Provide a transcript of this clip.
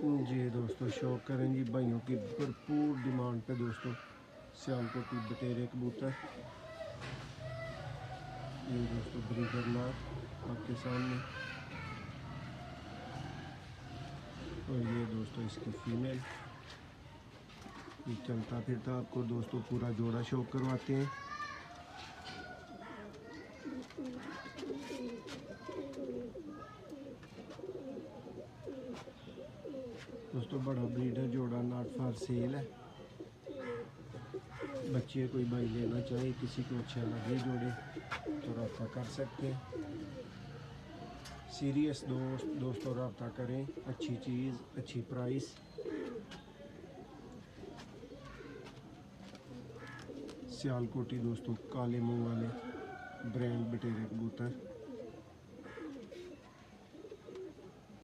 जी दोस्तों, शौक करें जी भाइयों की भरपूर डिमांड पे दोस्तों सियालकोटी बटेरे कबूतर। ये दोस्तों ब्रीडर नाग आपके सामने, और ये दोस्तों इसकी फीमेल। ये चलता फिरता आपको दोस्तों पूरा जोड़ा शौक करवाते हैं। दोस्तों बड़ा ब्रीडर जोड़ा नॉट फॉर सेल है। बच्चे कोई भाई लेना चाहे, किसी को अच्छा लगे जोड़े तो रब्ता कर सकते हैं। सीरियस दोस्तों रब्ता करें, अच्छी चीज़ अच्छी प्राइस। सियालकोटी दोस्तों काले मुंह वाले ब्रांड बटेरे कबूतर।